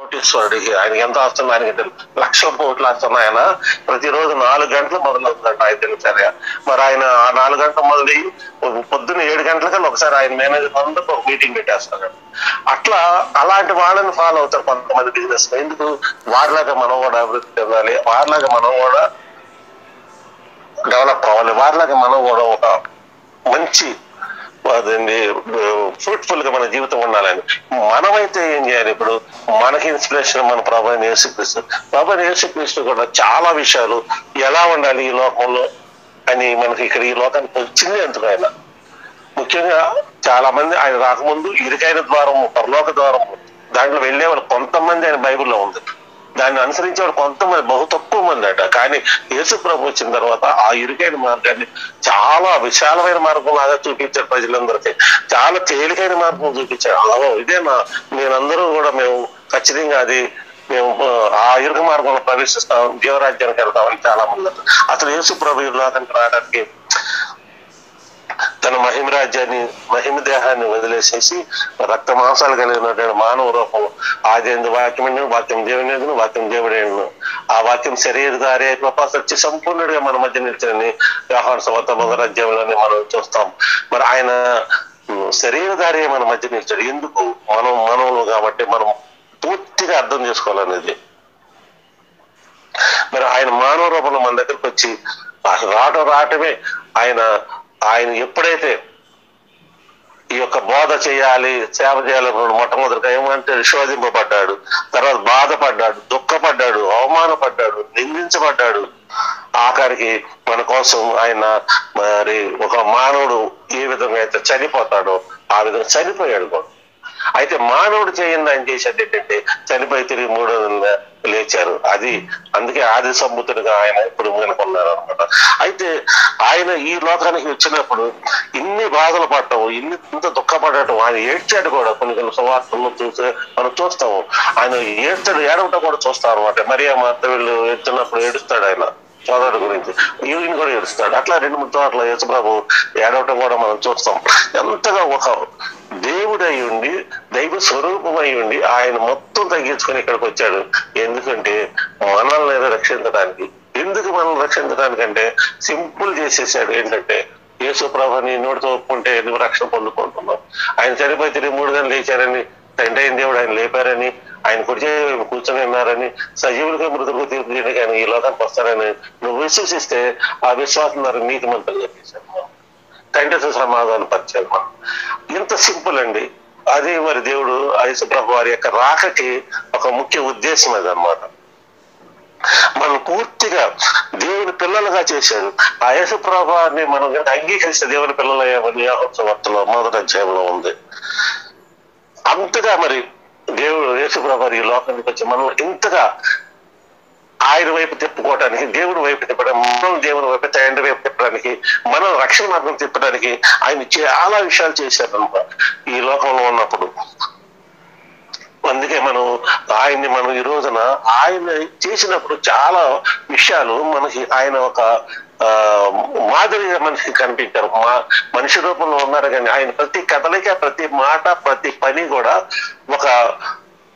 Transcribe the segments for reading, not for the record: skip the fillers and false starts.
కోటీశ్వరుడికి ఆయనకి ఎంత వస్తుంది ఆయనకి తెలుసు. లక్షల కోట్లు వస్తున్న ఆయన ప్రతిరోజు 4 గంటలు మొదలవుతుందంట ఆయన దినచర్య. మరి ఆయన ఆ 4 గంటలు మొదలై పొద్దున్న 7 గంటలకల్లా ఒకసారి ఆయన మేనేజర్ అందరితో ఒక మీటింగ్ పెట్టేస్తాడు. అట్లా అలాంటి వాళ్ళని ఫాలో అవుతారు కొంతమంది బిజినెస్. ఎందుకు? వారిలాగా మనం కూడా అభివృద్ధి చెందాలి, వారిలాగా మనం కూడా డెవలప్ అవ్వాలి, వారిలాగా మనం కూడా ఒక మంచి అదండి ఫ్రూట్ఫుల్ గా మన జీవితం ఉండాలని. మనమైతే ఏం చేయాలి? ఇప్పుడు మనకి ఇన్స్పిరేషన్ మన ప్రభువైన యేసుక్రీస్తు. ప్రభువైన యేసుక్రీస్తు కూడా చాలా విషయాలు ఎలా ఉండాలి ఈ లోకంలో అని మనకి ఇక్కడ ఈ లోకానికి వచ్చింది ఎందుకు ఆయన. ముఖ్యంగా చాలా మంది ఆయన రాకముందు ఇరుకైన ద్వారం, పరలోక ద్వారం, దాంట్లో వెళ్ళేవాళ్ళు కొంతమంది ఆయన బైబిల్లో ఉంది. దాన్ని అనుసరించేవాడు కొంతమంది, బహు తక్కువ మంది అట. కానీ యేసు ప్రభు వచ్చిన తర్వాత ఆ ఇరుకైన మార్గాన్ని చాలా విశాలమైన మార్గం లాగా చూపించాడు ప్రజలందరికీ. చాలా తేలికైన మార్గం చూపించాడు. అలాగో ఇదేనా నేనందరూ కూడా మేము ఖచ్చితంగా అది మేము ఆ ఇరుకు మార్గంలో ప్రవేశిస్తాం, జీవరాజ్యానికి వెళ్తామని చాలా మంది అంటారు. అసలు యేసు ప్రభు లోకానికి రావడానికి తన మహిమ రాజ్యాన్ని, మహిమ దేహాన్ని వదిలేసేసి రక్త మాంసాలు కలిగినటువంటి మానవ రూపం, ఆది వాక్యం, వాక్యం దేవుని, వాక్యం దేవుడేను, ఆ వాక్యం శరీరధారి వచ్చి సంపూర్ణుడిగా మన మధ్య నిలిచిన యోహాను సువార్త 1వ అధ్యాయంలోనే మనం చూస్తాం. మరి ఆయన శరీరధారి మన మధ్య నిలిచాడు. ఎందుకు? మనం మనవులు కాబట్టి మనం పూర్తిగా అర్థం చేసుకోవాలనేది. మరి ఆయన మానవ రూపంలో మన దగ్గరకు వచ్చి రావటమే ఆయన ఎప్పుడైతే ఈ యొక్క బోధ చేయాలి, సేవ చేయాలనుకున్నాడు, మొట్టమొదటిగా ఏమంటే శోధింపబడ్డాడు, తర్వాత బాధపడ్డాడు, దుఃఖపడ్డాడు, అవమానపడ్డాడు, నిందించబడ్డాడు. ఆఖరికి మన కోసం ఆయన మరి ఒక మానవుడు ఏ విధంగా అయితే చనిపోతాడో ఆ విధంగా చనిపోయాడు కూడా. అయితే మానవుడు చేయండి ఆయన చేసేది ఏంటంటే చనిపోయి తిరిగి 3 లేచారు. అది అందుకే ఆది సంబుతుడిగా ఆయన ఇప్పుడు కనుకున్నారు అనమాట. అయితే ఆయన ఈ లోకానికి వచ్చినప్పుడు ఇన్ని బాధలు పడటం, ఇంత దుఃఖపడటం, ఆయన ఏడ్చాడు కూడా. కొన్ని సువార్తలను చూసి మనం చూస్తాము. ఆయన ఏడవటం కూడా చూస్తాం అనమాట. మరియా మార్త వీళ్ళు ఏడ్చినప్పుడు ఏడుస్తాడు ఆయన సోదరుడు గురించి, ఈయన కూడా ఏడుస్తాడు. అట్లా 2-3 చోట్ల యేసుప్రభు ఏడవటం కూడా మనం చూస్తాం. ఎంతగా ఒక దేవుడై ఉండి, దైవ స్వరూపమై ఉండి ఆయన మొత్తం తగ్గించుకొని ఇక్కడికి వచ్చాడు. ఎందుకంటే మనల్ని రక్షించడానికి. ఎందుకు మనల్ని రక్షించడానికంటే సింపుల్ చేసేసాడు. ఏంటంటే యేసుప్రభుని నోటితో ఒప్పుకుంటే నువ్వు రక్షణ పొందుకుంటున్నావు. ఆయన చనిపోయి తిరిగి 3 గంటలు లేచారని, తండ్రి అయిన దేవుడు ఆయన లేపారని, ఆయన కుడిచే కూర్చొని ఉన్నారని, సజీవులుగా మృతులకు తీర్పు చేయడానికి ఆయన ఈ లోకానికి వస్తారని నువ్వు విశ్వసిస్తే ఆ విశ్వాసం ద్వారా నీతిమంతులు చెప్పేశారు, తండ్రితో సమాధానం పరిచారు. మనం ఇంత సింపుల్ అండి. అది మరి దేవుడు యేసుప్రభు వారి యొక్క రాకకి ఒక ముఖ్య ఉద్దేశం అది అన్నమాట. మనం పూర్తిగా దేవుని పిల్లలుగా చేశాడు. ఆ యేసుప్రభుని మనం అంగీకరిస్తే దేవుని పిల్లలు అయ్యామని యోహాను సువార్తలో 1వ అధ్యాయంలో ఉంది. అంతగా మరి దేవుడు యేసుప్రభు ఈ లోకానికి వచ్చి మనం ఇంతగా ఆయన వైపు తిప్పుకోవడానికి, దేవుడి వైపు తిప్పడానికి, మనం దేవుని వైపు, తండ్రి వైపు తిప్పడానికి, మనం రక్షణ మార్గం తిప్పడానికి ఆయన చాలా విషయాలు చేశారు అనమాట ఈ లోకంలో ఉన్నప్పుడు. అందుకే ఆయన్ని మనం ఈ రోజున ఆయన చేసినప్పుడు చాలా విషయాలు మనకి ఆయన ఒక మాదిరిగా మనిషికి కనిపించారు. మనిషి రూపంలో ఉన్నారు కానీ ఆయన ప్రతి కదలిక, ప్రతి మాట, ప్రతి పని కూడా ఒక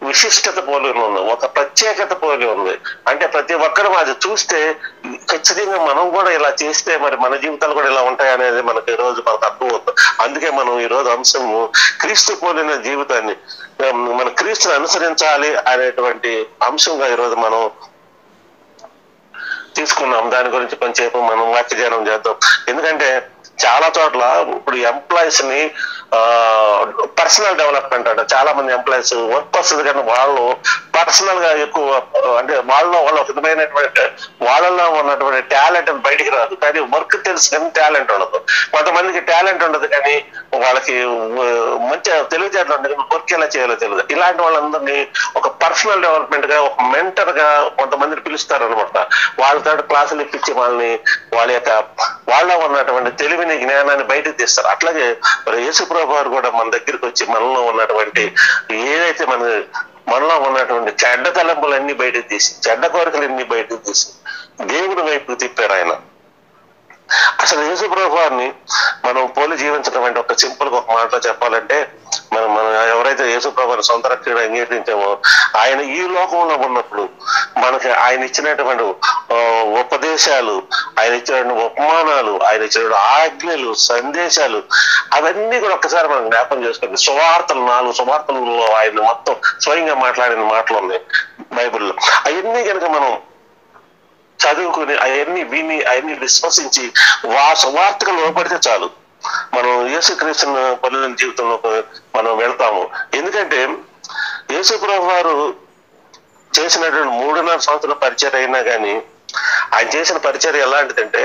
విశిష్టత పోలి ఉంది, ఒక ప్రత్యేకత పోలి ఉంది. అంటే ప్రతి ఒక్కరు అది చూస్తే ఖచ్చితంగా మనం కూడా ఇలా చేస్తే మరి మన జీవితాలు కూడా ఇలా ఉంటాయనేది మనకి ఈ రోజు మనకు అర్థమవుతుంది. అందుకే మనం ఈ రోజు అంశము క్రీస్తు పోలిన జీవితాన్ని, మన క్రీస్తుని అనుసరించాలి అనేటువంటి అంశంగా ఈరోజు మనం తీసుకున్నాం. దాని గురించి కొంచెంసేపు మనం వాక్యధ్యానం చేద్దాం. ఎందుకంటే చాలా చోట్ల ఇప్పుడు ఎంప్లాయీస్ ని పర్సనల్ డెవలప్మెంట్ అంట. చాలా మంది ఎంప్లాయీస్ వర్క్ వస్తుంది కానీ వాళ్ళు పర్సనల్ గా ఎక్కువ, అంటే వాళ్ళలో ఒక విధమైనటువంటి వాళ్ళలో ఉన్నటువంటి టాలెంట్ బయటికి రాదు. కానీ వర్క్ తెలుసు కానీ టాలెంట్ ఉండదు. కొంతమందికి టాలెంట్ ఉండదు కానీ వాళ్ళకి మంచిగా తెలివితేటలు ఉండదు, వర్క్ ఎలా చేయాలో తెలియదు. ఇలాంటి వాళ్ళందరినీ ఒక పర్సనల్ డెవలప్మెంట్ గా, ఒక మెంటర్ గా కొంతమందిని పిలుస్తారు అనమాట. వాళ్ళతో క్లాసులు ఇప్పించి వాళ్ళ ఉన్నటువంటి తెలివిని, జ్ఞానాన్ని బయటకు తీస్తారు. అట్లాగే మరి యేసుప్రభు వారు కూడా మన దగ్గరికి వచ్చి మనలో ఉన్నటువంటి ఏదైతే మనలో ఉన్నటువంటి చెడ్డ తలంపులన్నీ బయటకు తీసి, చెడ్డ కోరికలన్నీ బయటకు తీసి దేవుని వైపు తిప్పారు ఆయన. అసలు యేసుప్రభు వారిని మనం పోలి జీవించడం అంటే ఒక సింపుల్ గా ఒక మాటలో చెప్పాలంటే మనం ఎవరైతే యేసుప్రభుని సొంత రక్షకుడు అంగీకరించామో ఆయన ఈ లోకంలో ఉన్నప్పుడు మనకి ఆయన ఇచ్చినటువంటి ఉపదేశాలు, ఆయన ఇచ్చినటువంటి ఉపమానాలు, ఆయన ఇచ్చినటువంటి ఆజ్ఞలు, సందేశాలు అవన్నీ కూడా ఒక్కసారి మనం జ్ఞాపకం చేసుకుంది. సువార్తలు 4 సువార్తలలో ఆయన మొత్తం స్వయంగా మాట్లాడిన మాటలు ఉన్నాయి బైబిల్లో. అవన్నీ కనుక మనం చదువుకుని అవన్నీ విని అవన్నీ విశ్వసించి సువార్తకు లోపడితే చాలు, మనం యేసుక్రీస్తుని పొందిన జీవితంలో మనం వెళ్తాము. ఎందుకంటే యేసుప్రభు వారు చేసినటువంటి 3.5 సంవత్సరాల పరిచర్య అయినా కానీ ఆయన చేసిన పరిచర్య ఎలాంటిదంటే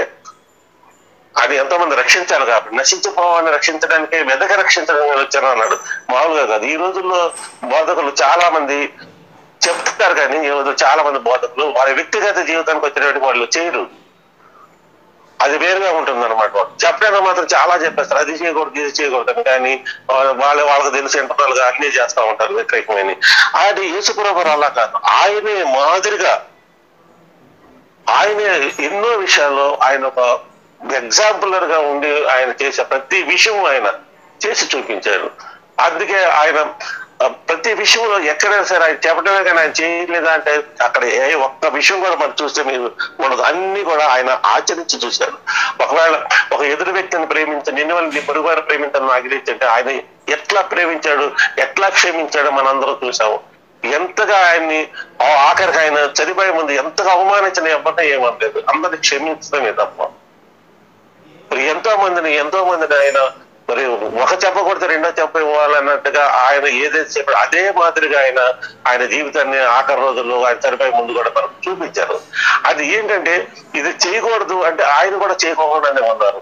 ఆయన ఎంతో మంది రక్షించాలి కాబట్టి నశించిపోవాలని రక్షించడానికి వెదక రక్షించడానికి వచ్చారు అన్నాడు. మామూలుగా కాదు. ఈ రోజుల్లో బోధకులు చాలా మంది చెప్తారు కానీ ఈ రోజు చాలా మంది బోధకులు వారి వ్యక్తిగత జీవితానికి వచ్చినటువంటి వాళ్ళు చేయరు. అది వేరుగా ఉంటుంది అనమాట. చెప్పడానికి మాత్రం చాలా చెప్పేస్తారు, అది చేయకూడదు ఇది చేయకూడదు, కానీ వాళ్ళకి తెలిసి ఇంటర్నల్గా అన్నీ చేస్తూ ఉంటారు వ్యతిరేకమైన. అది యేసుప్రభు అలా కాదు. ఆయనే మాదిరిగా ఆయనే ఎన్నో విషయాల్లో ఆయన ఒక ఎగ్జాంపులర్ గా ఉండి ఆయన చేసే ప్రతి విషయం ఆయన చేసి చూపించారు. అందుకే ఆయన ప్రతి విషయంలో ఎక్కడైనా సరే ఆయన చెప్పడమే కానీ ఆయన చేయలేదా అంటే అక్కడ ఏ ఒక్క విషయం కూడా మనం చూస్తే మీరు ఉండదు. అన్ని కూడా ఆయన ఆచరించి చూశారు. ఒకవేళ ఒక ఎదురు వ్యక్తిని ప్రేమించి నిన్ను నీ పొరుగువారిని ప్రేమించాలని ఆగ్రహించంటే ఆయన ఎట్లా ప్రేమించాడు, ఎట్లా క్షమించాడో మనందరం చూసాము. ఎంతగా ఆయన్ని ఆఖరికి ఆయన చనిపోయే ముందు ఎంతగా అవమానించిన ఎవరిని ఏమనలేదు, అందరినీ క్షమించడమే తప్ప. ఎంతో మందిని ఆయన మరి ఒక చెప్పకూడదు రెండో చెప్ప ఇవ్వాలన్నట్టుగా ఆయన ఏదైతే చెప్పాడు అదే మాదిరిగా ఆయన జీవితాన్ని ఆఖరి రోజుల్లో ఆయన చనిపోయే ముందు కూడా మనం చూపించారు. అది ఏంటంటే ఇది చేయకూడదు అంటే ఆయన కూడా చేయకూడదనే ఉన్నారు,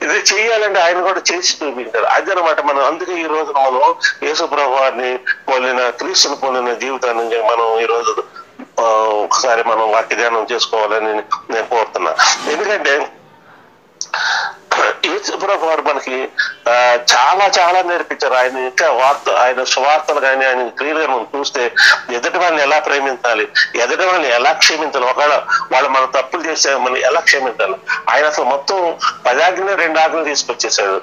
ఇది చేయాలంటే ఆయన కూడా చేసి చూపించారు. అదనమాట మనం. అందుకే ఈ రోజు మనం యేసుప్రభు వారిని పొందిన క్రీస్తుని పొందిన జీవితాన్ని మనం ఈ రోజు ఒకసారి మనం వాక్య ధ్యానం చేసుకోవాలని నేను కోరుతున్నా. ఎందుకంటే యేసుప్రభు వారు మనకి చాలా చాలా నేర్పించారు. ఆయన ఇంకా ఆయన సువార్తలు కానీ ఆయన క్రియలు కానీ మనం చూస్తే ఎదుటి వాళ్ళని ఎలా ప్రేమించాలి, ఎదుటి వాళ్ళని ఎలా క్షమించాలి, ఒకవేళ వాళ్ళు మనం తప్పులు చేస్తే మనం ఎలా క్షమించాలి. ఆయన అసలు మొత్తం 10 ఆజ్ఞలు 2 ఆజ్ఞలు తీసుకొచ్చేసాడు.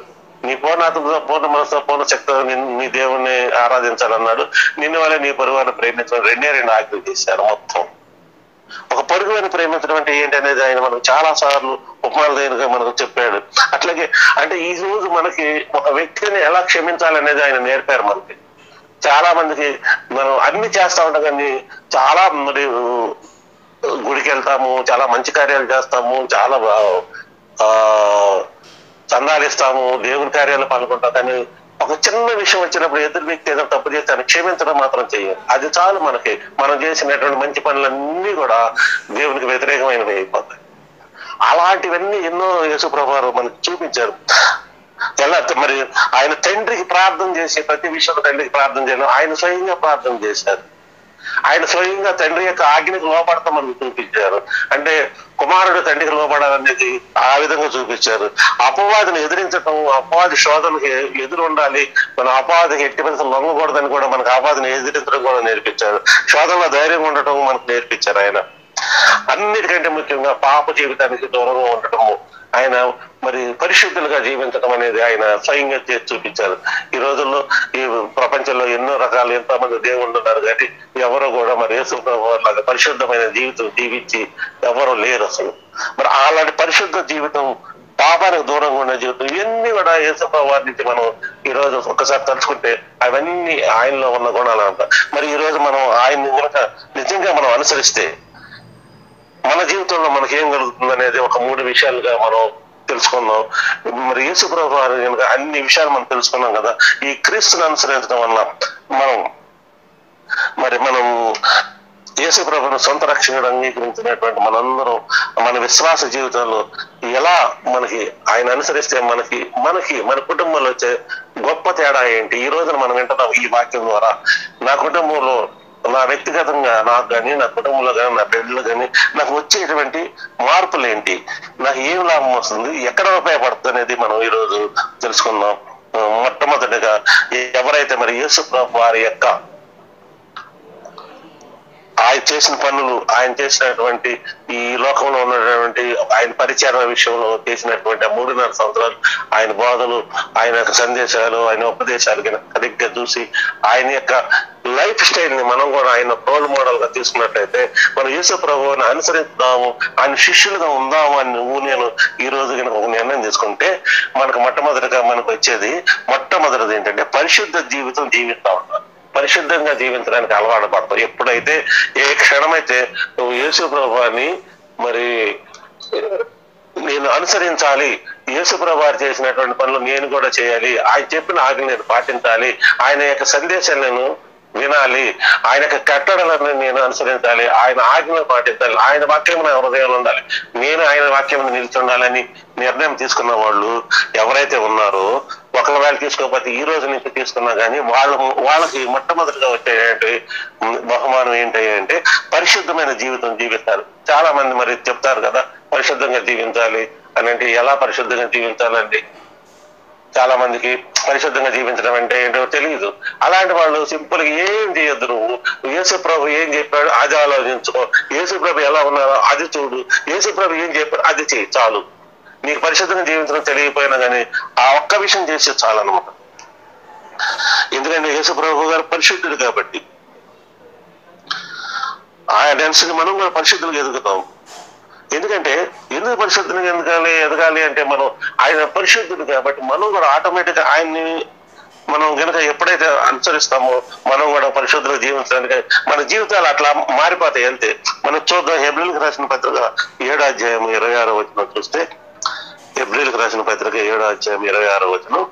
నీ పూర్ణాత్మతో పూర్ణ మనసుతో పూర్ణ శక్తితో నీ దేవుణ్ణి ఆరాధించాలన్నాడు. నిన్ను వల్ల నీ పొరుగువారిని ప్రేమించడం 2 ఆజ్ఞలు చేశారు మొత్తం. ఒక పొరుగువారిని ప్రేమించడం అంటే ఏంటి అనేది ఆయన మనకు చాలా సార్లు ఉపమానాలుగా మనకు చెప్పాడు. అట్లాగే అంటే ఈ రోజు మనకి ఒక వ్యక్తిని ఎలా క్షమించాలనేది ఆయన నేర్పారు మనకి. చాలా మందికి మనం అన్ని చేస్తా ఉంటాం కానీ చాలా మరి గుడికి వెళ్తాము, చాలా మంచి కార్యాలు చేస్తాము, చాలా చందాలు ఇస్తాము, దేవుని కార్యాలు పాల్గొంటాం, కానీ ఒక చిన్న విషయం వచ్చినప్పుడు ఎదురు వ్యక్తి ఏదైనా తప్పు చేస్తే క్షమించడం మాత్రం చెయ్యాలి. అది చాలు మనకి. మనం చేసినటువంటి మంచి పనులన్నీ కూడా దేవునికి వ్యతిరేకమైనవి అయిపోతాయి. అలాంటివన్నీ ఎన్నో యేసుప్రభు వారు మనకి చూపించారు. ఎలా మరి ఆయన తండ్రికి ప్రార్థన చేసి ప్రతి విషయంలో తండ్రికి ప్రార్థన చేయడం ఆయన స్వయంగా ప్రార్థన చేశారు. ఆయన స్వయంగా తండ్రి యొక్క ఆజ్ఞకు లోపడతామని చూపించారు. అంటే కుమారుడు తండ్రికి లోపడాలనేది ఆ విధంగా చూపించారు. అపవాదిని ఎదిరించటం, అపవాది శోధనకి ఎదురు ఉండాలి, మన అపవాదికి ఎట్టి పరిస్థితులు లొంగకూడదని కూడా మనకు అపవాదిని ఎదిరించడం కూడా నేర్పించారు. శోధనలో ధైర్యంగా ఉండటం మనకు నేర్పించారు ఆయన. అన్నిటికంటే ముఖ్యంగా పాప జీవితానికి దూరంగా ఉండటము, ఆయన మరి పరిశుద్ధులుగా జీవించడం అనేది ఆయన స్వయంగా చేసి చూపించారు. ఈ రోజుల్లో ఈ ప్రపంచంలో ఎన్నో రకాలు ఎంతో మంది దేవుళ్ళు ఉన్నారు కానీ ఎవరు కూడా మరి యేసుప్రభు లాగా పరిశుద్ధమైన జీవితం జీవించి ఎవరు లేరు అసలు. మరి అలాంటి పరిశుద్ధ జీవితం, పాపానికి దూరంగా ఉన్న జీవితం, ఇవన్నీ కూడా యేసుప్రభు వారి నుంచి మనం ఈ రోజు ఒక్కసారి తలుచుకుంటే అవన్నీ ఆయనలో ఉన్న గుణాలు అంట. మరి ఈ రోజు మనం ఆయన్ని కనుక నిజంగా మనం అనుసరిస్తే మన జీవితంలో మనకి ఏం కలుగుతుంది అనేది ఒక 3 విషయాలుగా మనం తెలుసుకున్నాం. మరి యేసుప్రభు వారు కనుక అన్ని విషయాలు మనం తెలుసుకున్నాం కదా. ఈ క్రీస్తుని అనుసరించడం వల్ల మనం యేసుప్రభుని సొంత రక్షకుడు అంగీకరించినటువంటి మనందరం మన విశ్వాస జీవితంలో ఎలా మనకి ఆయన అనుసరిస్తే మనకి మన కుటుంబంలో వచ్చే గొప్ప తేడా ఏంటి ఈ రోజున మనం వింటున్నాం ఈ వాక్యం ద్వారా. నా కుటుంబంలో, నా వ్యక్తిగతంగా నాకు కానీ, నా కుటుంబంలో కానీ, నా బిడ్డలు కానీ నాకు వచ్చేటువంటి మార్పులు ఏంటి, నాకు ఏం లాభం వస్తుంది, ఎక్కడ ఉపయోగపడుతుంది అనేది మనం ఈరోజు తెలుసుకుందాం. మొట్టమొదటిగా ఎవరైతే మరి యేసుప్రభు వారి యొక్క చేసిన పనులు, ఆయన చేసినటువంటి ఈ లోకంలో ఉన్నటువంటి ఆయన పరిచరణ విషయంలో చేసినటువంటి 3.5 సంవత్సరాలు ఆయన బోధలు, ఆయన యొక్క సందేశాలు, ఆయన ఉపదేశాలు సరిగ్గా చూసి ఆయన యొక్క లైఫ్ స్టైల్ ని మనం కూడా ఆయన రోల్ మోడల్ గా తీసుకున్నట్లయితే మనం యేసు ప్రభువుని అనుసరిద్దాము, ఆయన శిష్యులుగా ఉందాము అని నువ్వు నేను ఈ రోజు కనుక ఒక నిర్ణయం తీసుకుంటే మనకు మొట్టమొదటిగా మనకు వచ్చేది మొట్టమొదటిది ఏంటంటే పరిశుద్ధ జీవితం జీవిస్తా ఉంటాం. పరిశుద్ధంగా జీవించడానికి అలవాటు పడతాం. ఎప్పుడైతే ఏ క్షణమైతే నువ్వు యేసు ప్రభువుని మరి నేను అనుసరించాలి, యేసుప్రభు వారు చేసినటువంటి పనులు నేను కూడా చేయాలి, ఆయన చెప్పిన ఆజ్ఞ నేను పాటించాలి, ఆయన యొక్క సందేశాలు నేను వినాలి, ఆయన యొక్క కట్టడలను నేను అనుసరించాలి, ఆయన ఆజ్ఞలు పాటించాలి, ఆయన వాక్యం నా హృదయంలో ఉండాలి, నేను ఆయన వాక్యం నిలిచి ఉండాలని నిర్ణయం తీసుకున్న వాళ్ళు ఎవరైతే ఉన్నారో, ఒకవేళ తీసుకోకపోతే ఈ రోజు నుంచి తీసుకున్నా కానీ వాళ్ళకి మొట్టమొదటిగా వచ్చే బహుమానం ఏంటంటే పరిశుద్ధమైన జీవితం జీవిస్తారు. చాలా మంది మరి చెప్తారు కదా పరిశుద్ధంగా జీవించాలి అని. అంటే ఎలా పరిశుద్ధంగా జీవించాలండి? చాలా మందికి పరిశుద్ధంగా జీవించడం అంటే ఏంటో తెలియదు. అలాంటి వాళ్ళు సింపుల్ గా ఏం చేయొద్దు, నువ్వు యేసు ప్రభు ఏం చెప్పాడు అది ఆలోచించుకో, యేసు ప్రభు ఎలా ఉన్నారో అది చూడు, యేసు ప్రభు ఏం చెప్పాడు అది చెయ్యి, చాలు. నీకు పరిశుద్ధంగా జీవించడం తెలియకపోయినా కానీ ఆ ఒక్క విషయం చేస్తే చాలు అనమాట. ఎందుకంటే యేసు ప్రభు గారు పరిశుద్ధుడు కాబట్టి ఆయన డ్యాన్స్కి మనం కూడా పరిశుద్ధులుగా ఎదుగుతాం. ఎందుకంటే ఎందుకు పరిశుద్ధంగా ఎదగాలి అంటే మనం ఆయన పరిశుద్ధుడు కాబట్టి మనం కూడా ఆటోమేటిక్ గా ఆయన్ని మనం కనుక ఎప్పుడైతే అనుసరిస్తామో మనం కూడా పరిశుద్ధంగా జీవించడానికి మన జీవితాలు అట్లా మారిపోతాయి అంతే. మనం చూద్దాం హెబ్రీలకు రాసిన పత్రిక 7వ అధ్యాయం 26వ వచనం చూస్తే, హెబ్రీలకు రాసిన పత్రిక 7వ అధ్యాయం 26వ వచనం,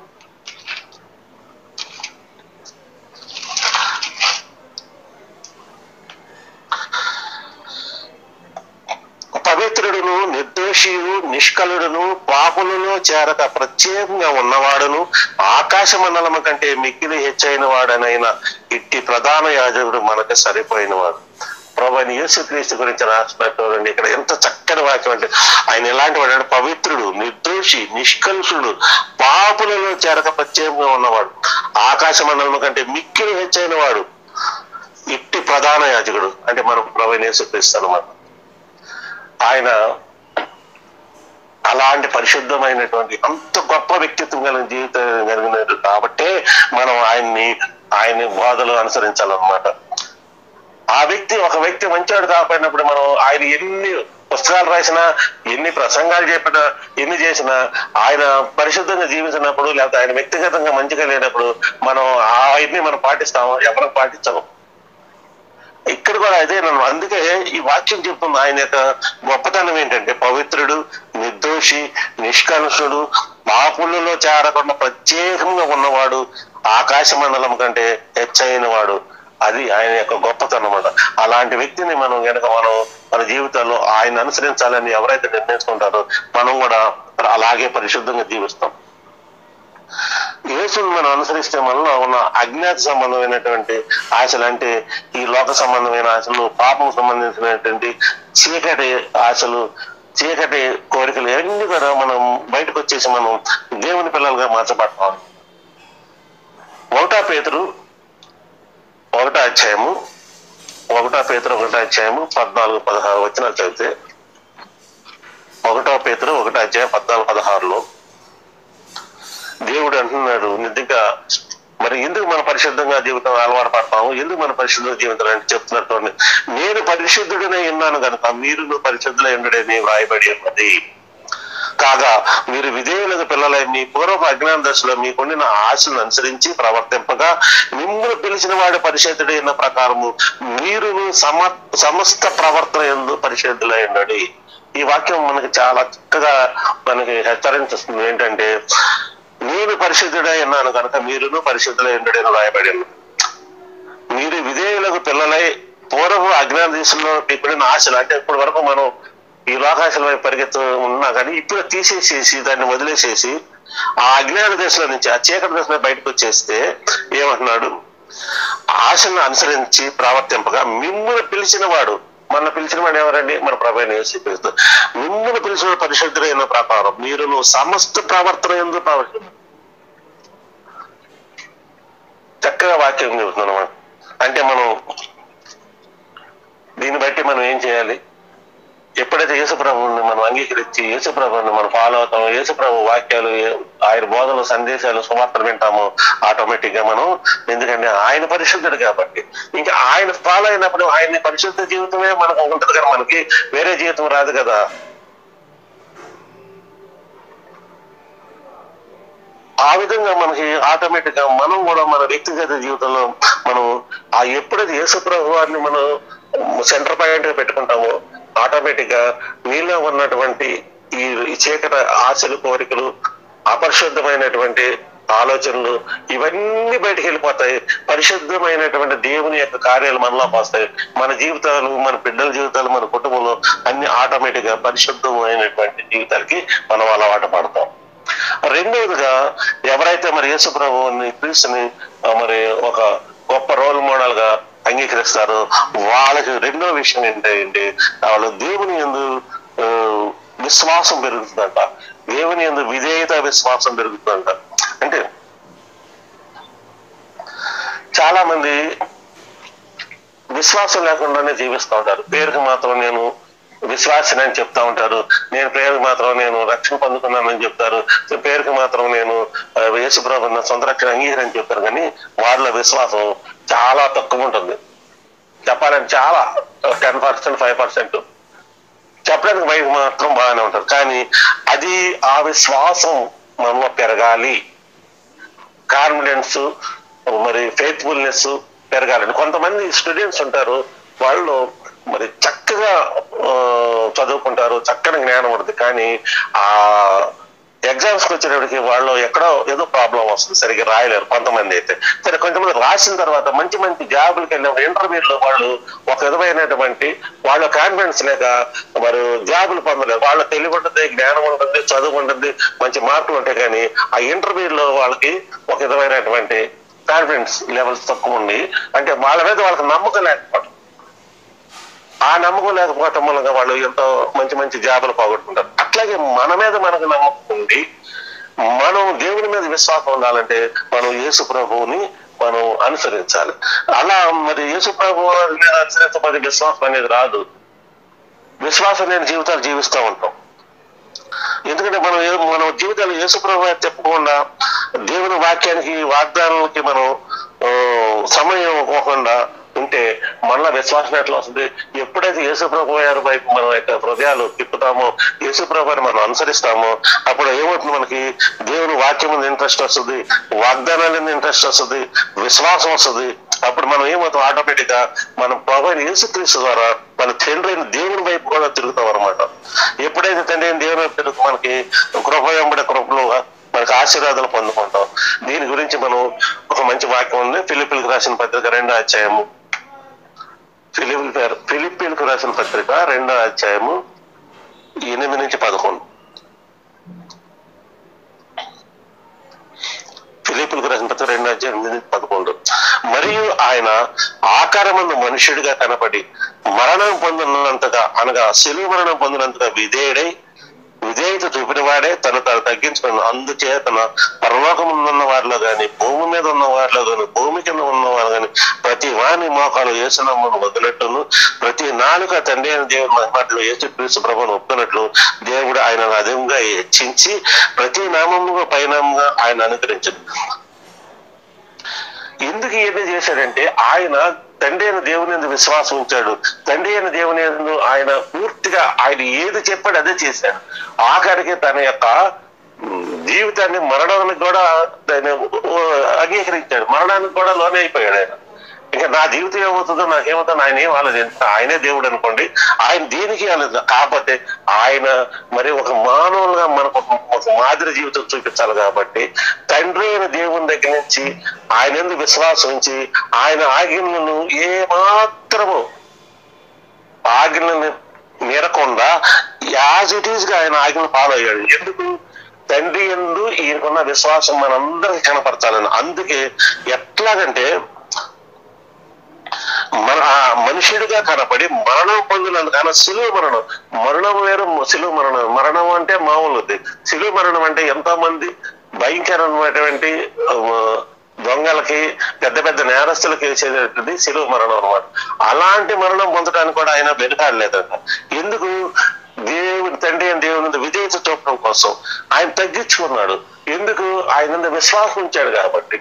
పవిత్రుడును నిర్దోషియు నిష్కలుడును పాపులలో చేరక ప్రత్యేకంగా ఉన్నవాడును ఆకాశ మండలము కంటే మిక్కిలి హెచ్చైన వాడనైన ఇట్టి ప్రధాన యాజకుడు మనకు సరిపోయిన వాడు. ప్రభువైన యేసుక్రీస్తు గురించి రాసినటువంటి ఇక్కడ ఎంత చక్కని వాక్యం అంటే ఆయన ఎలాంటి వాడు అంటే పవిత్రుడు, నిర్దోషి, నిష్కలుషుడు, పాపులలో చేరక ప్రత్యేకంగా ఉన్నవాడు, ఆకాశ మండలము కంటే మిక్కిలి హెచ్చైన వాడు, ఇట్టి ప్రధాన యాజకుడు అంటే మనం ప్రభువైన యేసుక్రీస్తు అన్నమాట. ఆయన అలాంటి పరిశుద్ధమైనటువంటి అంత గొప్ప వ్యక్తిత్వం కలిగిన జీవితం కలిగినది కాబట్టే మనం ఆయన్ని బోధలు అనుసరించాలన్నమాట. ఒక వ్యక్తి మంచివాడు కాకపోయినప్పుడు మనం ఆయన ఎన్ని పుస్తకాలు రాసినా, ఎన్ని ప్రసంగాలు చెప్పినా, ఎన్ని చేసినా ఆయన పరిశుద్ధంగా జీవించినప్పుడు లేకపోతే ఆయన వ్యక్తిగతంగా మంచిగా లేనప్పుడు మనం ఆయన్ని మనం పాటిస్తాము, ఎవరికి పాటించము. ఇక్కడ కూడా అదే నన్ను అందుకే ఈ వాక్యం చెప్తుంది ఆయన యొక్క గొప్పతనం ఏంటంటే పవిత్రుడు, నిర్దోషి, నిష్కలుషుడు, పాపులలో చేరకుండా ప్రత్యేకంగా ఉన్నవాడు, ఆకాశ మండలం కంటే హెచ్చైన వాడు. అది ఆయన యొక్క గొప్పతనం అన్నమాట. అలాంటి వ్యక్తిని మనం కనుక మన జీవితాల్లో ఆయన అనుసరించాలని ఎవరైతే నిర్ణయించుకుంటారో మనం కూడా అలాగే పరిశుద్ధంగా జీవిస్తాం. యేసుని మనం అనుసరిస్తే మనలో ఉన్న అజ్ఞాత సంబంధమైనటువంటి ఆశలు, అంటే ఈ లోక సంబంధమైన ఆశలు, పాపం సంబంధించినటువంటి చీకటి ఆశలు, చీకటి కోరికలు ఇవన్నీ కూడా మనం బయటకు వచ్చేసి మనం దేవుని పిల్లలుగా మార్చబడతాం. 1 పేతురు 1వ అధ్యాయము 14-16 వచనాలు చదివితే, 1 పేతురు 1వ అధ్యాయం 14-16లో దేవుడు అంటున్నాడు నిజంగా మరి ఎందుకు మన పరిశుద్ధంగా జీవితం అలవాటు పడతాము, ఎందుకు మన పరిశుద్ధంగా జీవితం చెప్తున్నట్టు, నేను పరిశుద్ధుడనే ఉన్నాను కనుక మీరు పరిశుద్ధులై ఉండడని వ్రాయబడి ఉన్నది. కాగా మీరు విధేయులకు పిల్లలై మీ పూర్వపు అజ్ఞాన దశలో మీకుండిన ఆశలను అనుసరించి ప్రవర్తింపగా మిమ్మల్ని పిలిచిన వాడి పరిశుద్ధుడైన ప్రకారము మీరును సమస్త ప్రవర్తన యందు పరిశుద్ధులై ఉండడి. ఈ వాక్యం మనకి చాలా చక్కగా మనకి హెచ్చరిస్తుంది. ఏంటంటే నేను పరిశుద్ధుడై ఉన్నాను కనుక మీరును పరిశుద్ధులై ఉండడని రాయబడి. మీరు విధేయులకు పిల్లలై పూర్వపు అజ్ఞాన దేశంలో మీకుడిన ఆశలు, అంటే ఇప్పటి వరకు మనం ఈ లోకాశల వైపు పరిగెత్తు ఉన్నా కానీ ఇప్పుడు తీసేసేసి దాన్ని వదిలేసేసి ఆ అజ్ఞాన దశలో నుంచి ఆ చీకటి దశలో బయటకు వచ్చేస్తే ఏమంటున్నాడు, ఆశను అనుసరించి ప్రవర్తింపగా మిమ్మల్ని పిలిచిన వాడు, మన పిలిచిన వాడు ఎవరండి, మన ప్రభువైన యేసుక్రీస్తు. మిమ్మల్ని పిలిచిన పరిశుద్ధులైన ప్రకారం మీరును సమస్త ప్రవర్తన యందు చక్కగా వాక్యం చెబుతున్నాం. అంటే మనం కాబట్టి మనం ఏం చేయాలి? ఎప్పుడైతే యేసుప్రభుని మనం అంగీకరించి యేసుప్రభుని మనం ఫాలో అవుతామో, యేసుప్రభు వాక్యాలు, ఆయన బోధనలు, సందేశాలు, సువార్తలు వింటామో ఆటోమేటిక్ గా మనం, ఎందుకంటే ఆయన పరిశుద్ధుడు కాబట్టి, ఇంకా ఆయన ఫాలో అయినప్పుడు ఆయన పరిశుద్ధ జీవితమే మనకు ఉంటుంది కదా, మనకి వేరే జీవితం రాదు కదా. ఆ విధంగా మనకి ఆటోమేటిక్ గా మనం కూడా మన వ్యక్తిగత జీవితంలో మనం ఎప్పుడైతే యేసుప్రభు వారిని మనం సెంటర్ పాయింట్ గా పెట్టుకుంటామో ఆటోమేటిక్ గా మీలో ఉన్నటువంటి ఈ చీకటి ఆశలు, కోరికలు, అపరిశుద్ధమైనటువంటి ఆలోచనలు ఇవన్నీ బయటకు వెళ్ళిపోతాయి. పరిశుద్ధమైనటువంటి దేవుని యొక్క కార్యాలు మనలోకి వస్తాయి. మన జీవితాలు, మన బిడ్డల జీవితాలు, మన కుటుంబంలో అన్ని ఆటోమేటిక్ గా పరిశుద్ధమైనటువంటి జీవితాలకి మనం అలవాటు పడతాం. రెండవదిగా ఎవరైతే మరి యేసుప్రభుని, క్రీస్తుని మరి ఒక గొప్ప రోల్ మోడల్ గా అంగీకరిస్తారో వాళ్ళకి రెండో విషయం ఏంటంటే వాళ్ళు దేవుని యందు విశ్వాసం పెరుగుతుందంట. దేవుని యందు విధేయత, విశ్వాసం పెరుగుతుందంట. అంటే చాలా మంది విశ్వాసం లేకుండానే జీవిస్తూ ఉంటారు. పేరుకి మాత్రం నేను విశ్వాసిని అని చెప్తా ఉంటారు, నేను పేరుకి మాత్రం నేను రక్షణ పొందుకున్నానని చెప్తారు, పేరుకి మాత్రం నేను యేసుప్రభుని సొంత రక్షణ అంగీకరని చెప్తారు. కానీ వాళ్ళ విశ్వాసం చాలా తక్కువ ఉంటుంది. చెప్పాలంటే చాలా 10%, 5% చెప్పడానికి బయటకు మాత్రం బాగానే ఉంటారు. కానీ అది ఆ విశ్వాసం మనలో పెరగాలి, కాన్ఫిడెన్స్ మరి ఫెయిత్ఫుల్నెస్ పెరగాలని. కొంతమంది స్టూడెంట్స్ ఉంటారు, వాళ్ళు మరి చక్కగా చదువుకుంటారు, చక్కని జ్ఞానం ఉంటుంది, కానీ ఆ ఎగ్జామ్స్ కి వచ్చేటప్పటికి వాళ్ళు ఎక్కడో ఏదో ప్రాబ్లం వస్తుంది, సరిగ్గా రాయలేరు. కొంతమంది అయితే సరే, కొంతమంది రాసిన తర్వాత మంచి మంచి జాబులకి వెళ్ళినప్పుడు ఇంటర్వ్యూలో వాళ్ళు ఒక విధమైనటువంటి వాళ్ళ కాన్ఫిడెన్స్ లేక మరి జాబులు పొందలేరు. వాళ్ళ తెలివి ఉంటుంది, జ్ఞానం ఉంటుంది, చదువు ఉంటుంది, మంచి మార్కులు ఉంటాయి, కానీ ఆ ఇంటర్వ్యూలో వాళ్ళకి ఒక విధమైనటువంటి కాన్ఫిడెన్స్ లెవెల్స్ తక్కువ ఉండి, అంటే వాళ్ళ మీద వాళ్ళకి నమ్మకం లేకపోవడం. ఆ నమ్మకం లేకపోవటం మూలంగా వాళ్ళు ఎంతో మంచి మంచి జాబులు పోగొట్టుకుంటారు. అట్లాగే మన మీద మనకు నమ్మకం ఉండి మనం దేవుని మీద విశ్వాసం ఉండాలంటే మనం యేసు ప్రభువుని మనం అనుసరించాలి. అలా మరి యేసు ప్రభువు మీద అనుసరించబడి విశ్వాసం అనేది రాదు. విశ్వాసం లేని జీవితాలు జీవిస్తూ ఉంటాం. ఎందుకంటే మన జీవితాలు యేసు ప్రభు చెప్పకుండా దేవుని వాక్యానికి, వాగ్దానాలకి మనం సమయం ఇవ్వకుండా ఉంటే మనలో విశ్వాసం ఎట్లా వస్తుంది? ఎప్పుడైతే యేసుప్రభు గారి వైపు మన యొక్క హృదయాలు తిప్పుతామో, యేసుప్రభుని మనం అనుసరిస్తామో, అప్పుడు ఏమవుతుంది? మనకి దేవుని వాక్యం మీద ఇంట్రెస్ట్ వస్తుంది, వాగ్దానాల మీద ఇంట్రెస్ట్ వస్తుంది, విశ్వాసం వస్తుంది. అప్పుడు మనం ఏమవుతాం? ఆటోమేటిక్ గా మనం ప్రభు యేసుక్రీస్తు ద్వారా మన తండ్రి దేవుని వైపు కూడా తిరుగుతాం అనమాట. ఎప్పుడైతే తండ్రి దేవుని వైపు తిరుగుతాం, మనకి కృప వెంబడి కృపలో మనకు ఆశీర్వాదాలు పొందుకుంటాం. దీని గురించి మనం ఒక మంచి వాక్యం ఉంది, ఫిలిప్పీలకు రాసిన పత్రిక 2వ అధ్యాయము, ఫిలిప్పీలకు రాసిన పత్రిక 2వ అధ్యాయము 8-11. ఫిలిప్పీలకు రాసిన పత్రిక 2వ అధ్యాయం 8-11. మరియు ఆయన ఆకారమందు మనుష్యుడిగా కనపడి మరణం పొందినంతగా, అనగా శిలువ మరణం పొందినంతగా విధేయత చూపినవాడే తను తగ్గించుకున్నాడు. అందుచేతన పరలోకమున్న వారిలో గాని, భూమి మీద ఉన్న వారిలో గాని, భూమి కింద ఉన్న వారు గాని, ప్రతి వాని మోకాలు యేసునామమును వదిలినట్లును, ప్రతి నాలుక తండ్రి అయిన దేవుని మహిమలో యేసుక్రీస్తు ప్రభువును ఒప్పుకున్నట్లు దేవుడు ఆయన అధికంగా హెచ్చించి ప్రతి నామముగా పైనామంగా ఆయన అనుగ్రహించాడు. ఎందుకు ఏది చేశాడంటే ఆయన తండ్రి అయిన దేవుని యందు విశ్వాసం ఉంచాడు. తండ్రి అయిన దేవుని యందు ఆయన పూర్తిగా ఆయన ఏది చెప్పాడు అదే చేశాడు. ఆఖరికి తన యొక్క జీవితాన్ని మరణానికి కూడా అంగీకరించాడు, మరణానికి కూడా లోనే అయిపోయాడు ఆయన. ఇంకా నా జీవితం ఏమవుతుందో, నాకేమవుతుందో ఆయన ఏం ఆలోచించాడు. ఆయనే దేవుడు అనుకోండి, ఆయన దేనికి ఆలోచన. కాకపోతే ఆయన మరి ఒక మానవులుగా మనకు ఒక మాదిరి జీవితం చూపించాలి కాబట్టి తండ్రి అయిన దేవుని దగ్గర నుంచి ఆయన ఎందుకు విశ్వాసం ఉంచి ఆయన ఆజ్ఞలను ఏమాత్రము ఆజ్ఞలను మీరకుండా యాజ్ ఇట్ ఈజ్ గా ఆయన ఆజ్ఞలు ఫాలో అయ్యాడు. ఎందుకు? తండ్రి యందు ఈయనకున్న విశ్వాసం మనందరికి కనపరచాలని. అందుకే ఎట్లాగంటే మనుషుడిగా కనపడి మరణం పొందినందుకన్నా శిలువ మరణం వేరు, శిలువ మరణం అంటే మామూలుది. శిలువ మరణం అంటే ఎంతో మంది భయంకరమైనటువంటి దొంగలకి పెద్ద పెద్ద నేరస్తులకి వేసేటది శిలువ మరణం అనమాట. అలాంటి మరణం పొందడానికి కూడా ఆయన వెనుకాడలేదంట. ఎందుకు? దేవుని తండ్రి అయిన దేవుని విధేయత చూపడం కోసం ఆయన తగ్గించుకున్నాడు. ఎందుకు? ఆయన విశ్వాసం ఉంచాడు కాబట్టి.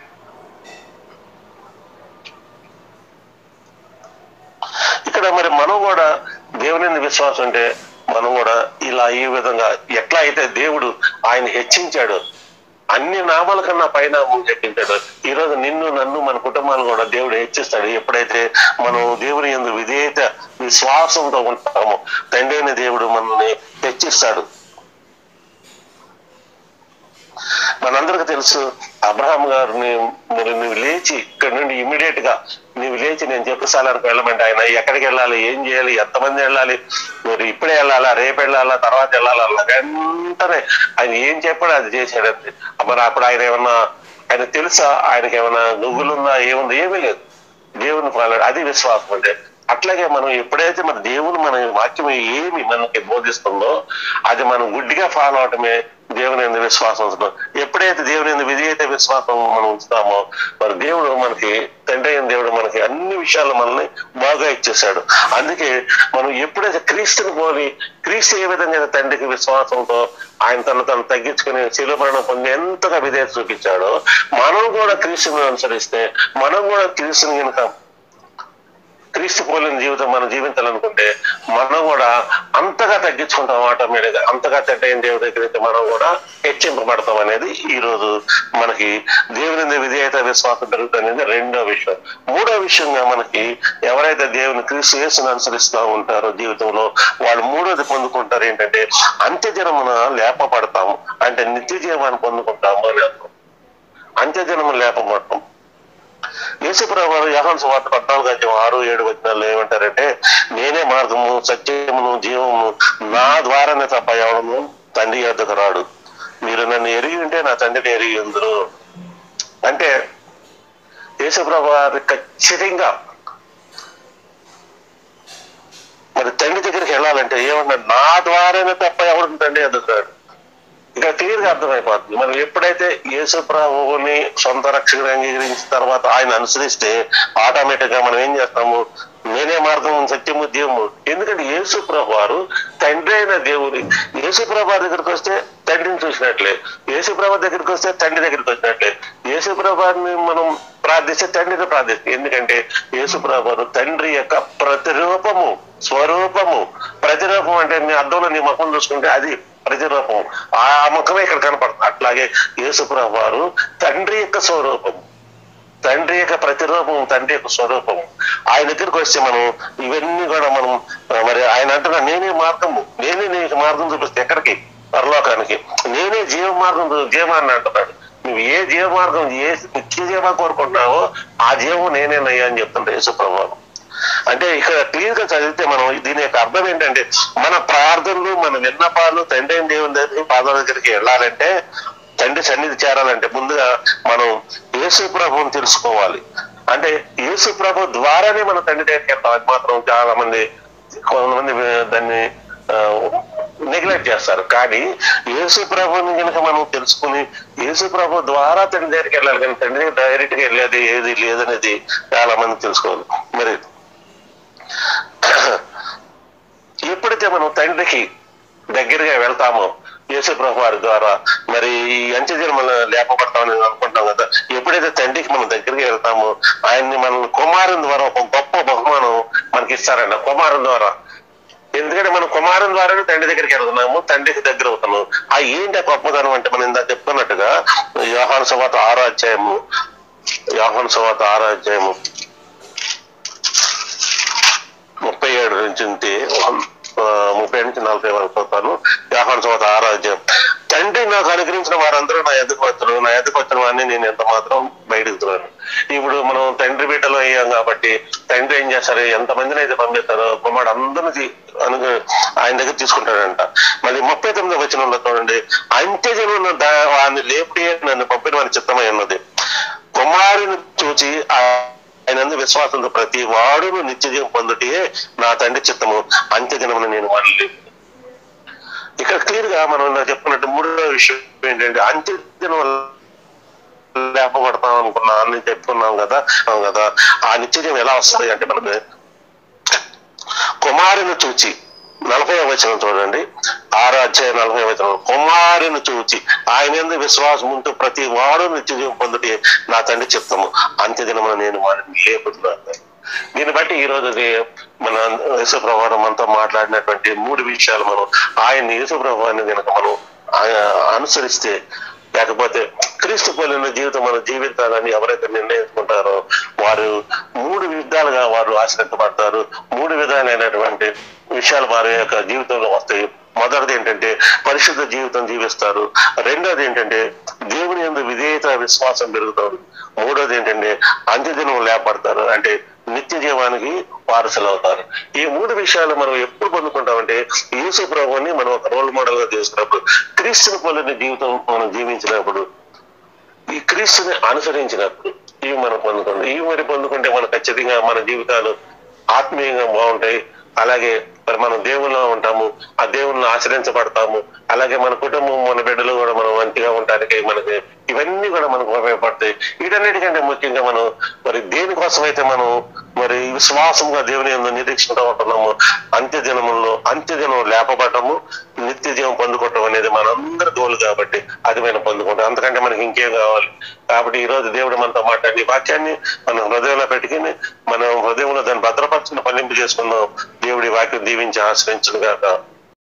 ఇక్కడ మరి మనం కూడా దేవుని విశ్వాసం అంటే మనం కూడా ఇలా ఈ విధంగా ఎట్లా అయితే దేవుడు ఆయన హెచ్చించాడు, అన్ని నామాల కన్నా పైనామం హెచ్చించాడు, ఈ రోజు నిన్ను నన్ను మన కుటుంబాన్ని కూడా దేవుడు హెచ్చిస్తాడు. ఎప్పుడైతే మనం దేవుని యందు విధేయత విశ్వాసంతో ఉంటామో తండ్రి అయిన దేవుడు మనల్ని హెచ్చిస్తాడు. మనందరికి తెలుసు, అబ్రహాం గారిని నువ్వు లేచి ఇక్కడ నుండి ఇమీడియట్ గా నువ్వు లేచి నేను చెప్పే స్థలానికి వెళ్ళమంటే ఆయన ఎక్కడికి వెళ్ళాలి, ఏం చేయాలి, ఎంతమంది వెళ్ళాలి, మరి ఇప్పుడే వెళ్ళాలా, రేపు వెళ్ళాలా, తర్వాత వెళ్ళాలా, వెంటనే ఆయన ఏం చెప్పాడు అది చేశాడంతే. మరి అప్పుడు ఆయన ఏమన్నా ఆయన తెలుసా, ఆయనకి ఏమన్నా నువ్వులుందా, ఏముంది, ఏమీ లేదు. దేవుని ఫాలో, అది విశ్వాసం అంటే. అట్లాగే మనం ఎప్పుడైతే మన దేవుని మన వాక్యం ఏమి మనకి బోధిస్తుందో అది మనం గుడ్డిగా ఫాలో అవటమే దేవుని యందు విశ్వాసం ఉంచుతాం. ఎప్పుడైతే దేవుని యందు విధేయత విశ్వాసం మనం ఉంచుతామో మరి దేవుడు మనకి తండ్రి అయిన దేవుడు మనకి అన్ని విషయాలు మనల్ని బాగా ఇచ్చేసాడు. అందుకే మనం ఎప్పుడైతే క్రీస్తుని పోలి, క్రీస్తు ఏ విధంగా తండ్రికి విశ్వాసంతో ఆయన తను తగ్గించుకుని శిలువ మరణం పొంది ఎంతగా విధేయత చూపించాడో మనం కూడా క్రీస్తుని అనుసరిస్తే, మనం కూడా క్రీస్తుని కనుక క్రీస్తు పోలిన జీవితం మనం జీవించాలనుకుంటే మనం కూడా అంతగా తగ్గించుకుంటాం. ఆటోమేటిక్ గా అంతగా తండ్రి దేవుడి దగ్గర అయితే మనం కూడా హెచ్చింపబడతాం అనేది ఈ రోజు మనకి దేవుని విధేయత విశ్వాసం పెరుగుతుంది. రెండో విషయం. మూడో విషయంగా మనకి ఎవరైతే దేవుని క్రీస్తు యేసుని అనుసరిస్తూ ఉంటారో జీవితంలో వాళ్ళు మూడోది పొందుకుంటారు ఏంటంటే అంత్యజనమున లేపబడతాము, అంటే నిత్య జీవాన్ని పొందుకుంటాము అని అర్థం. అంత్యజనము లేపబడతాం. యేసుప్రభు యోహాను సువార్త 14:6-7 ఏమంటారంటే నేనే మార్గము సత్యమును జీవము, నా ద్వారానే తప్ప ఎవడను తండ్రి యొద్దకు రాడు, మీరు నన్ను ఎరిగి ఉంటే నా తండ్రిని ఎరిగి ఉందరు. అంటే యేసుప్రభు ఖచ్చితంగా మరి తండ్రి దగ్గరికి వెళ్ళాలంటే ఏమన్నాడు, నా ద్వారానే తప్ప ఎవడు తండ్రి యొద్దకు రాడు. ఇంకా క్లియర్ గా అర్థమైపోతుంది. మనం ఎప్పుడైతే యేసు ప్రభువుని సొంత రక్షకుడు అంగీకరించిన తర్వాత ఆయన అనుసరిస్తే ఆటోమేటిక్ గా మనం ఏం చేస్తాము, నేనే మార్గం సత్యము జీవము. ఎందుకంటే యేసు ప్రభు వారు తండ్రి అయిన దేవుని, యేసు ప్రభు దగ్గరికి వస్తే తండ్రిని చూసినట్లే, యేసు ప్రభు దగ్గరికి వస్తే తండ్రి దగ్గరికి వచ్చినట్లే. యేసు ప్రభుని మనం ప్రార్థిస్తే తండ్రిని ప్రార్థిస్తాం. ఎందుకంటే యేసు ప్రభు తండ్రి యొక్క ప్రతిరూపము, స్వరూపము. ప్రతిరూపం అంటే నీ అద్దంలో నీ ముఖం చూసుకుంటే అది ప్రతిరూపం, ఆ ముఖమే ఇక్కడ కనపడుతుంది. అట్లాగే యేసు ప్రభు వారు తండ్రి యొక్క స్వరూపం, తండ్రి యొక్క ప్రతిరూపం, తండ్రి యొక్క స్వరూపము. ఆయన దగ్గరికి వస్తే మనం ఇవన్నీ కూడా మనం మరి ఆయన అంటున్నా నేనే మార్గము, నేనే నీకు మార్గం చూపిస్తే ఎక్కడికి, పరలోకానికి, నేనే జీవ మార్గం, జీవాన్ని అంటున్నాడు. నువ్వు ఏ జీవ మార్గం, ఏ నిత్య జీవ కోరుకుంటున్నావో ఆ జీవం నేనేనయ్యా అని చెప్తుంటా యేసు ప్రభు. అంటే ఇక్కడ క్లియర్ గా చదివితే మనం దీని యొక్క అర్థం ఏంటంటే మన ప్రార్థనలు, మన విన్నపాలు తండ్రి దేవుని దగ్గరికి పాదాల దగ్గరికి వెళ్ళాలంటే, తండ్రి సన్నిధి చేరాలంటే ముందుగా మనం యేసు ప్రభువుని తెలుసుకోవాలి. అంటే యేసు ప్రభు ద్వారానే మన తండ్రి దగ్గరికి వెళ్తాం. అది మాత్రం చాలా మంది, కొంతమంది దాన్ని నెగ్లెక్ట్ చేస్తారు. కానీ యేసు ప్రభుని కనుక మనం తెలుసుకుని యేసు ప్రభు ద్వారా తండ్రి దగ్గరికి వెళ్ళాలి. కానీ తండ్రి డైరెక్ట్ గా వెళ్ళేది ఏది లేదనేది చాలా మంది తెలుసుకోవాలి. మరి ఎప్పుడైతే మనం తండ్రికి దగ్గరగా వెళ్తామో యేసు ప్రభు వారి ద్వారా మరి ఈ అంత్యజన్మలు లేపబడతామని అనుకుంటాం కదా, ఎప్పుడైతే తండ్రికి మనం దగ్గరికి వెళ్తామో ఆయన్ని మన కుమారుని ద్వారా ఒక గొప్ప బహుమానం మనకి ఇస్తారంట, కుమారుని ద్వారా. ఎందుకంటే మనం కుమారుని ద్వారానే తండ్రి దగ్గరికి వెళ్తున్నాము, తండ్రికి దగ్గర అవుతున్నాము. ఆ ఏంటి గొప్పదనం అంటే మనం ఇందాక చెప్పుకున్నట్టుగా యోహాను సువార్త 6వ అధ్యాయము, యోహాను సువార్త 6వ అధ్యాయము 37 నుంచి 30 నుంచి 40 వరకు చదువుతాను. యోహాను సువార్త 6వ అధ్యాయం. తండ్రి నాకు అనుగ్రహించిన వారందరూ నా ఎద్దకు వచ్చారు, నా ఎద్దకు వచ్చిన వారిని నేను ఎంత మాత్రం బయటకుతున్నాను. ఇప్పుడు మనం తండ్రి బిడ్డలు అయ్యాం కాబట్టి తండ్రి ఏం చేస్తారు, ఎంతమందిని అయితే పంపిస్తారో కుమారుడు అందరినీ ఆయన దగ్గర తీసుకుంటాడంట. మళ్ళీ 39వ వచనంలో చూడండి, అంత్యజనులను వారిని లేపి నన్ను పంపిన వారి చిత్తమై ఉన్నది, కుమారుని చూచి ఆయన విశ్వాసంతో ప్రతి వాడును నిత్యజీవం పొందుటే నా తండ్రి చిత్తము, అంత్యదినమున నేను వాడిని లేపు. ఇక్కడ క్లియర్ గా మనం చెప్పుకున్నట్టు మూడో విషయం ఏంటంటే అంత్యదినం లేపబడతాం అనుకున్నా అని చెప్పుకున్నాం కదా కదా. ఆ నిత్య జీవం ఎలా వస్తుంది అంటే మనకు కుమారుని చూచి 40వ వచనం చూడండి, 6:40 కుమారుని చూచి ఆయన యందు విశ్వాసం ఉంటూ ప్రతి వాడు నిత్య జీవం పొందుటే నా తండ్రి చిత్తము, అంత్య దినమున నేను వారిని లేపుతున్నాను. దీన్ని బట్టి ఈ రోజు మన యేసుప్రభు మనతో మాట్లాడినటువంటి 3 విషయాలు మనం ఆయన యేసుప్రభుని కనుక మనం అనుసరిస్తే, లేకపోతే క్రీస్తు పోలిన జీవితం మనం జీవితాలని ఎవరైతే నిర్ణయించుకుంటారో వారు 3 విధాలుగా వారు ఆశ్రయించబడతారు. 3 విధాలైనటువంటి విషయాలు వారి యొక్క జీవితంలో వస్తాయి. మొదటిది ఏంటంటే పరిశుద్ధ జీవితం జీవిస్తారు. రెండోది ఏంటంటే దేవుని యందు విధేయత విశ్వాసం పెరుగుతారు. మూడోది ఏంటంటే అంత్యదినం లేపడతారు, అంటే నిత్య జీవానికి వారసులు అవుతారు. ఈ 3 విషయాలు మనం ఎప్పుడు పొందుకుంటామంటే యేసు ప్రభువుని మనం ఒక రోల్ మోడల్ గా చేసుకున్నప్పుడు, క్రీస్తుని పోలిన జీవితం మనం జీవించినప్పుడు, ఈ క్రీస్తుని అనుసరించినప్పుడు ఇవి మనం పొందుకుంటాం. ఇవి మరి పొందుకుంటే మనం ఖచ్చితంగా మన జీవితాలు ఆత్మీయంగా బాగుంటాయి. అలాగే మరి మనం దేవుల్లో ఉంటాము, ఆ దేవుళ్ళని ఆశ్రయించబడతాము. అలాగే మన కుటుంబం మన బిడ్డలు కూడా మనం మంచిగా ఉండడానికి మనకి ఇవన్నీ కూడా మనకు ఉపయోగపడతాయి. వీటన్నిటికంటే ముఖ్యంగా మనం మరి దేనికోసమైతే మనం మరి విశ్వాసంగా దేవుని యందు నిరీక్షించడం ఉంటున్నాము, అంత్యదినం లేపబడటము, నిత్య జీవం పొందుకోవటం అనేది మనందరి గోలు. కాబట్టి అది మనం పొందుకుంటాం. అంతకంటే మనకి ఇంకేం కావాలి? కాబట్టి ఈ రోజు దేవుడు మనతో మాట్లాడి వాక్యాన్ని మనం హృదయంలో పెట్టుకుని మనం హృదయంలో దాన్ని భద్రపరచుకుని ఫలింపు చేసుకుందాం. దేవుడి వాక్యం దీవించి ఆశ్రయించును గాక.